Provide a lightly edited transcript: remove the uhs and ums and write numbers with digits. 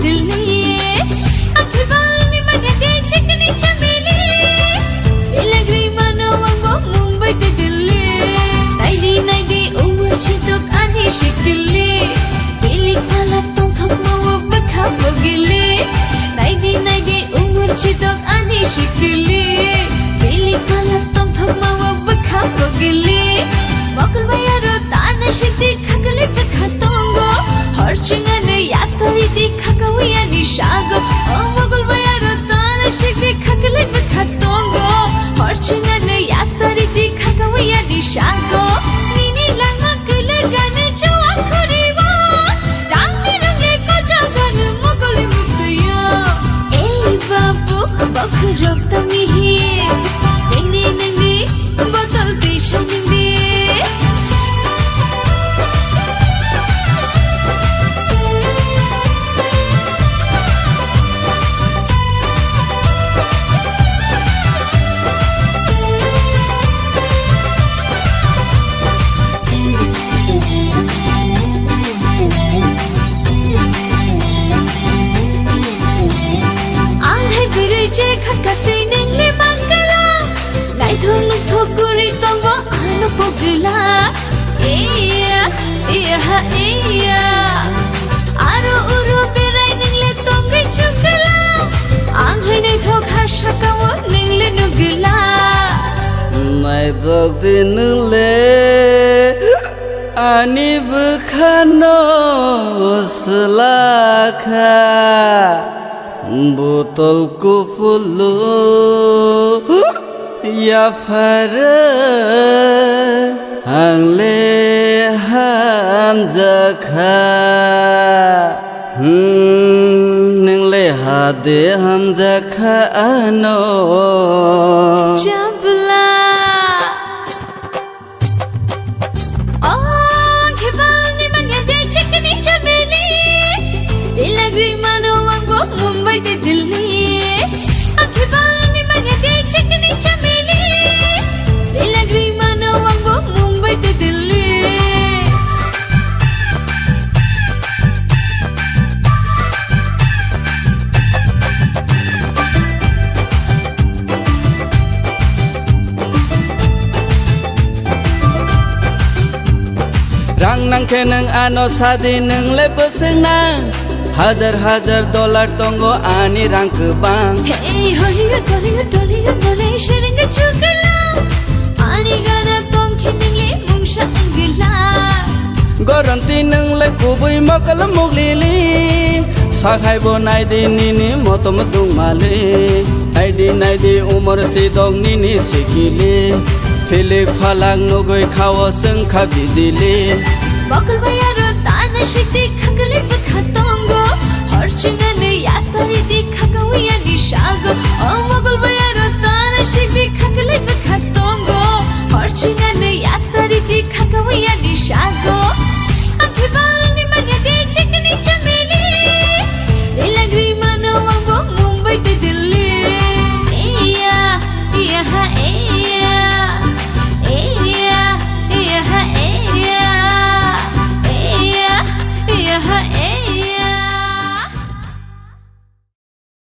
दिल्ली आखिर बालनी मगे दे चिकनी चमेली दिलगरी मानो वांगो मुंबई ते दिल्ली नाइदी उमर चितोक आनी शिकली बेलिक माला तों थोक मावो बखा बोगिली नाइदी उमर चितोक आनी शिकली बेलिक माला तों थोक मावो बखा बोगिली मकल बायारो ताना शिकती खगले बखा तोंगो हरचिंगने यातरी दी खकविया निशागो मकल बायारो ताना शिकती खगले बखा तोंगो हरचिंगने यातरी दी खकविया निशागो निनी लंगा कलर गाने जो आखरीवा रंगे रंगे कोचा गाने मकली मुक्तिया ए बाबू बखरक तमिही नंगे बोतल दिशा नंगे जे खकते नंगले मंगला लाइथो लुथो गुरी तंगो आनो पोगला एया आरो उरो बेराय नंगले तंगे चुगला आंगे नै थो खाशा कावो नंगले नुगला मैं दो दिन ले आनी बखानो सलाखा बोतल को फुलो या फर हंगले हमजखा नंगले हादे हमजखा आनो जबला मुंबई ते दिल्ली आखिर बालनी मगे दे चिकनी चमेली दिलगरी मानो वांगो मुंबई ते Delhi rang nang kenang ano sadi nang lebeseng nang हजार डॉलर तंगो आनी रंग बांग हे हरिया मले शरंग चुगला आनी गाना तों खिनले मुंगशा अंगला गरंती नंगले कुबुई मकल मुगलिली साखाय बो नाइदी निनी मतम दुमाले नाइदी उमर सिदों निनी सिकिले फिलिक फालांग नगै खावो संखा बिदिले मकल बायारो ताना शिकती खगले बखा तोंगो हरचिंगने यातरी दी खकविया निशागो